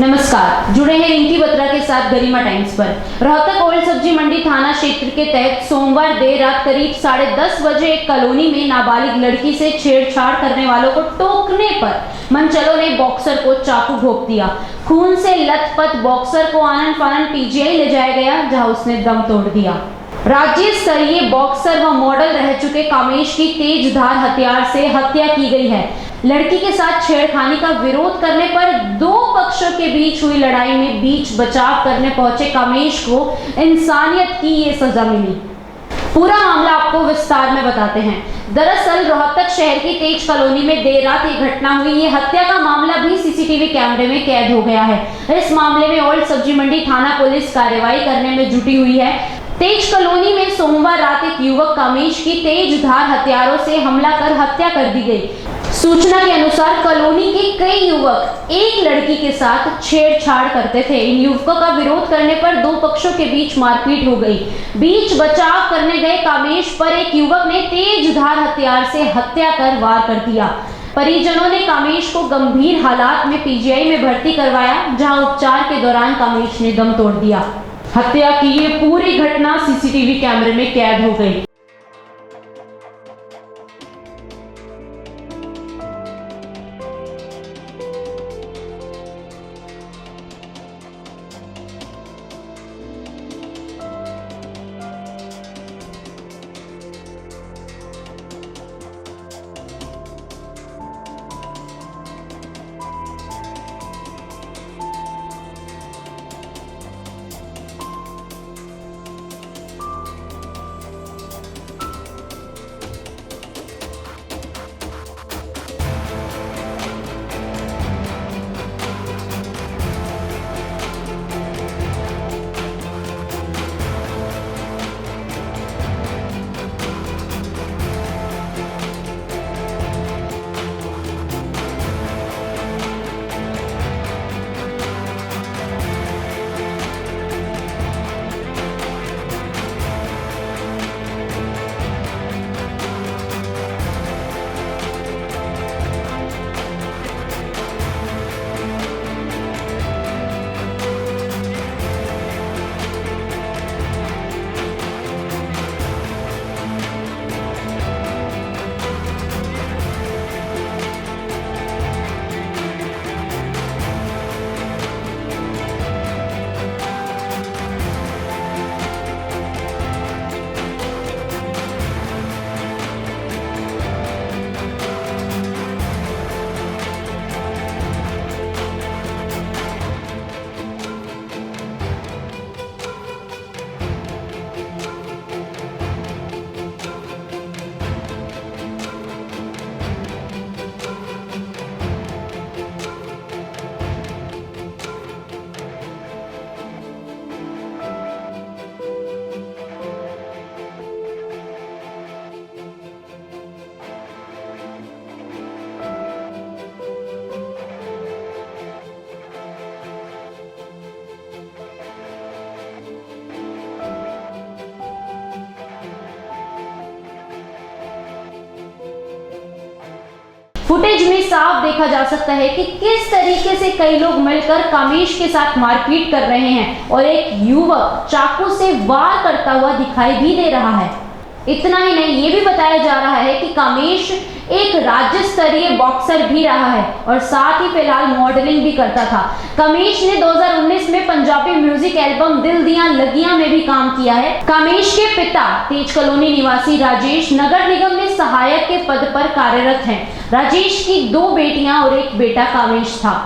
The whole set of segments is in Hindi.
नमस्कार, जुड़े हैं रिंकी बत्रा के साथ गरिमा टाइम्स पर। रोहतक ओल्ड सब्जी मंडी थाना क्षेत्र के तहत सोमवार देर रात करीब 10:30 बजे एक कॉलोनी में नाबालिग लड़की से छेड़छाड़ करने वालों को टोकने पर मनचलों ने बॉक्सर को चाकू घोंप दिया। खून से लथपथ बॉक्सर को आनन फानन पीजीआई ले जाया गया, जहां उसने दम तोड़ दिया। राज्य स्तरीय बॉक्सर व मॉडल रह चुके कामेश की तेज धार हथियार से हत्या की गई है। लड़की के साथ छेड़खानी का विरोध करने पर दो पक्षों के बीच हुई लड़ाई में बीच बचाव करने पहुंचे कामेश को इंसानियत की ये सजा मिली। पूरा मामला आपको विस्तार में बताते हैं। दरअसल रोहतक शहर की तेज कॉलोनी में देर रात ये घटना हुई। ये हत्या का मामला भी सीसीटीवी कैमरे में कैद हो गया है। इस मामले में ओल्ड सब्जी मंडी थाना पुलिस कार्रवाई करने में जुटी हुई है। तेज कॉलोनी में सोमवार रात एक युवक कामेश की तेज धार हथियारों से हमला कर हत्या कर दी गई। सूचना के अनुसार कॉलोनी के कई युवक एक लड़की के साथ छेड़छाड़ करते थे। इन युवकों का विरोध करने पर दो पक्षों के बीच मारपीट हो गई। बीच बचाव करने गए कामेश पर एक युवक ने तेज धार हथियार से हत्या कर वार कर दिया। परिजनों ने कामेश को गंभीर हालात में पीजीआई में भर्ती करवाया, जहां उपचार के दौरान कामेश ने दम तोड़ दिया। हत्या की ये पूरी घटना सीसीटीवी कैमरे में कैद हो गई। फुटेज में साफ देखा जा सकता है कि किस तरीके से कई लोग मिलकर कामेश के साथ मारपीट कर रहे हैं और एक युवक चाकू से वार करता हुआ दिखाई भी दे रहा है। इतना ही नहीं, ये भी बताया जा रहा है कि कामेश एक राज्य स्तरीय बॉक्सर भी रहा है और साथ ही फिलहाल मॉडलिंग भी करता था। कामेश ने 2019 में पंजाबी म्यूजिक एल्बम दिल दियां लगियां में भी काम किया है। कामेश के पिता तेज कॉलोनी निवासी राजेश नगर निगम में सहायक के पद पर कार्यरत हैं। राजेश की दो बेटियां और एक बेटा कामेश था।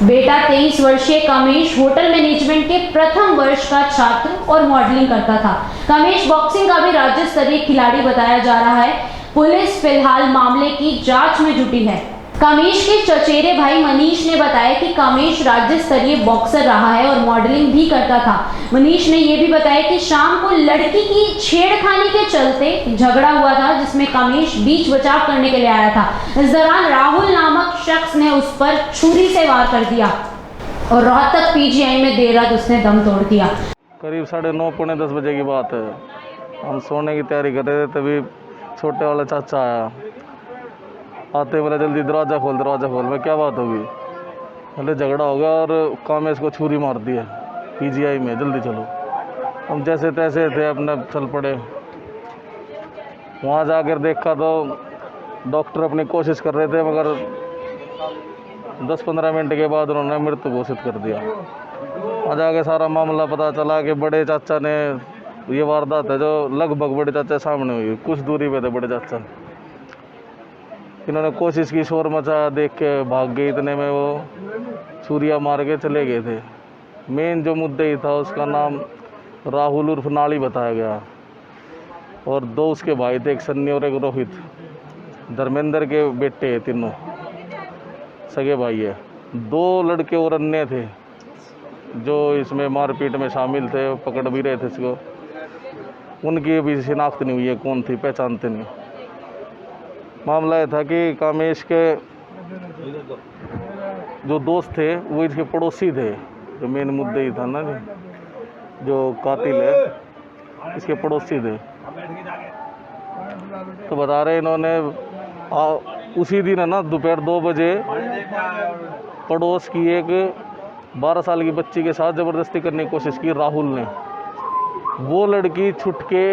बेटा 23 वर्षीय कामेश होटल मैनेजमेंट के प्रथम वर्ष का छात्र और मॉडलिंग करता था। कामेश बॉक्सिंग का भी राज्य स्तरीय खिलाड़ी बताया जा रहा है। पुलिस फिलहाल मामले की जांच में जुटी है। कामेश के चचेरे भाई मनीष ने बताया कि कामेश राज्य स्तरीय बॉक्सर रहा है और मॉडलिंग भी करता था। मनीष ने यह भी बताया कि शाम को लड़की की छेड़खानी के चलते झगड़ा हुआ था, जिसमें कामेश बीच बचाव करने के लिए आया था। इस दौरान राहुल नामक शख्स ने उस पर छुरी से वार कर दिया और रोहतक पीजीआई में देर रात उसने दम तोड़ दिया। करीब 9:30 पौने 10 बजे की बात है। हम सोने की तैयारी कर रहे थे, तभी छोटे वाला चाचा आया। आते बोला जल्दी दरवाज़ा खोल। मैं क्या बात होगी? पहले झगड़ा हो गया और कामेश को छुरी मार दिया पीजीआई में, जल्दी चलो। हम जैसे तैसे थे अपने चल पड़े। वहाँ जाकर देखा तो डॉक्टर अपनी कोशिश कर रहे थे, मगर 10-15 मिनट के बाद उन्होंने मृत्यु घोषित कर दिया। वहाँ जाके सारा मामला पता चला कि बड़े चाचा ने ये वारदात है जो लगभग बड़े चाचा सामने हुई, कुछ दूरी पे थे बड़े चाचा। इन्होंने कोशिश की, शोर मचा, देख के भाग गए, इतने में वो छुरिया मार के चले गए थे। मेन जो मुद्दई था उसका नाम राहुल उर्फ नाली बताया गया, और 2 उसके भाई थे, एक सन्नी और एक रोहित। धर्मेंद्र के बेटे हैं तीनों, सगे भाई है। 2 लड़के और अन्य थे जो इसमें मारपीट में शामिल थे, पकड़ भी रहे थे इसको। उनकी अभी शिनाख्त नहीं हुई है, कौन थी पहचानते नहीं। मामला यह था कि कामेश के जो दोस्त थे वो इसके पड़ोसी थे, जो मेन मुद्दे ही था ना जी, जो कातिल है इसके पड़ोसी थे। तो बता रहे इन्होंने उसी दिन है ना दोपहर 2 बजे पड़ोस की एक 12 साल की बच्ची के साथ ज़बरदस्ती करने की कोशिश की राहुल ने। वो लड़की छुट के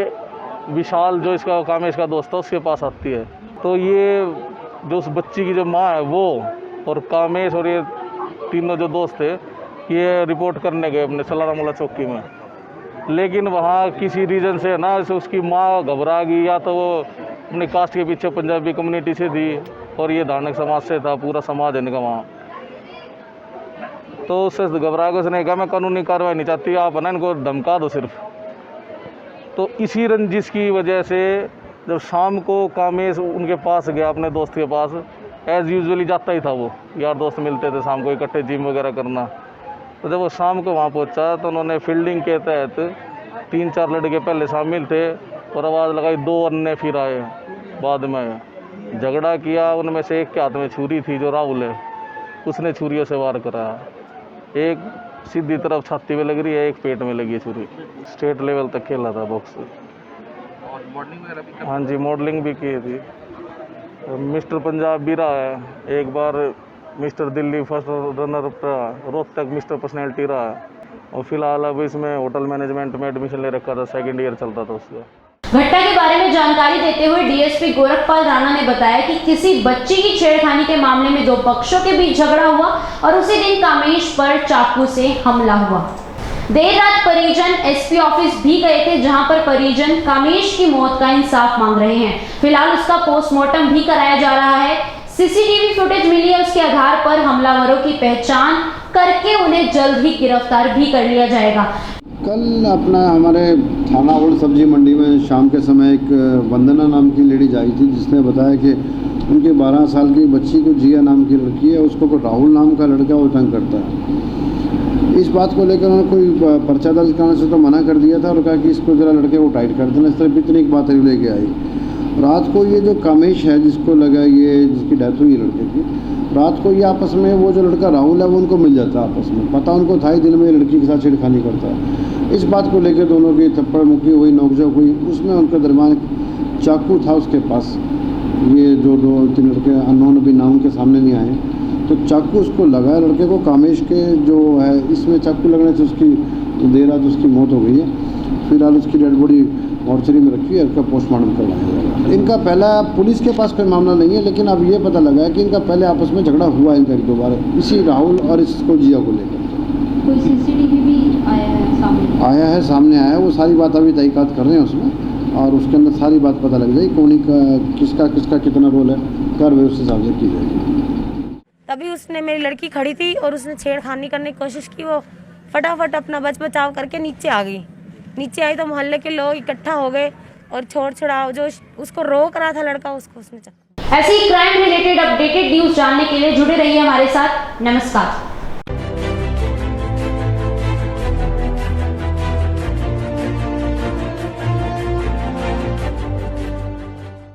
विशाल जो इसका कामेश का दोस्त था उसके पास आती है। तो ये जो उस बच्ची की जो माँ है वो और कामेश और ये तीनों जो दोस्त थे ये रिपोर्ट करने गए अपने सलारामुल्ला चौकी में। लेकिन वहाँ किसी रीज़न से ना उसकी माँ घबरा गई, या तो वो अपनी कास्ट के पीछे पंजाबी कम्युनिटी से थी और ये धार्मिक समाज से था, पूरा समाज है इनका वहाँ। तो उससे घबरा के उसने कहा मैं कानूनी कार्रवाई नहीं चाहती, आप है ना इनको धमका दो सिर्फ। तो इसी रंजिश की वजह से जब शाम को कामेश उनके पास गया, अपने दोस्त के पास, एज़ यूजुअली जाता ही था वो, यार दोस्त मिलते थे शाम को इकट्ठे जिम वगैरह करना। तो जब वो शाम को वहाँ पहुँचा तो उन्होंने फील्डिंग के तहत 3-4 लड़के पहले शामिल थे और आवाज़ लगाई, 2 अन्य फिर आए बाद में, झगड़ा किया। उनमें से एक के हाथ में छुरी थी जो राहुल है, उसने छुरियों से वार कराया। एक सीधी तरफ छाती में लग रही है, एक पेट में लगी है छुरी। स्टेट लेवल तक खेला था बॉक्स। और मॉडलिंग वगैरह भी हाँ जी, मॉडलिंग भी की थी। मिस्टर पंजाब भी रहा है, एक बार mister Delhi first runner up रहा, रोहतक मिस्टर पर्सनैलिटी रहा, और फिलहाल अब इसमें होटल मैनेजमेंट में एडमिशन ले रखा था, 2nd ईयर चलता था उसका। घटना के बारे में जानकारी देते हुए डीएसपी गोरखपाल राणा ने बताया कि किसी बच्ची की छेड़खानी के मामले में 2 पक्षों के बीच झगड़ा हुआ और उसी दिन कामेश पर चाकू से हमला हुआ। देर रात परिजन एसपी ऑफिस भी गए थे, जहां पर परिजन कामेश की मौत का इंसाफ मांग रहे हैं। फिलहाल उसका पोस्टमार्टम भी कराया जा रहा है। सीसीटीवी फुटेज मिली है, उसके आधार पर हमलावरों की पहचान करके उन्हें जल्द ही गिरफ्तार भी कर लिया जाएगा। कल अपना हमारे थाना ओल्ड सब्जी मंडी में शाम के समय एक वंदना नाम की लेडीज आई थी, जिसने बताया कि उनके 12 साल की बच्ची को जिया नाम की लड़की है, उसको राहुल नाम का लड़का वो तंग करता है। इस बात को लेकर उन्होंने कोई पर्चा दर्ज करने से तो मना कर दिया था और कहा कि इसको ज़रा लड़के को टाइट कर देना। इस तरह इतनी एक बात लेके आई। रात को ये जो कामेश है जिसको लगा, ये जिसकी डेथ हुई लड़के की, रात को ये आपस में वो जो लड़का राहुल है वो उनको मिल जाता है आपस में। पता उनको था ही दिन में लड़की के साथ छेड़खानी करता है। इस बात को लेकर दोनों की थप्पड़ मुक्की हुई, नोकझोंक हुई। उसमें उनके दरमियान चाकू था उसके पास। ये जो 2-3 लड़के अननोन भी नाम के सामने नहीं आए, तो चाकू उसको लगा लड़के को, कामेश के जो है इसमें चाकू लगने से उसकी देर रात उसकी मौत हो गई है। फिलहाल उसकी डेड बॉडी मॉर्चरी में रखी है, इसका पोस्टमार्टम करवाया जाएगा। इनका पहला पुलिस के पास कोई मामला नहीं है, लेकिन अब ये पता लगा है कि इनका पहले आपस में झगड़ा हुआ इनका 1-2 बार, इसी राहुल और इसको जिया को लेकर। कोई सीसीटीवी भी आया है सामने? आया है, सामने आया है। वो सारी बात अभी तहकीकात कर रहे हैं उसमें, और उसके अंदर सारी बात पता लग जाएगी कौन किसका कितना रोल है, कार्रवाई उस हिसाब से की जाएगी। तभी उसने, मेरी लड़की खड़ी थी और उसने छेड़खानी करने की कोशिश की। वो फटाफट अपना बचाव करके नीचे आ गई। नीचे आई तो मोहल्ले के लोग इकट्ठा हो गए और छोड़ छुड़ाओ जो उसको रोक रहा था लड़का, उसको उसने ऐसी क्राइम रिलेटेड अपडेटेड न्यूज जानने के लिए जुड़े रहिए हमारे साथ। नमस्कार।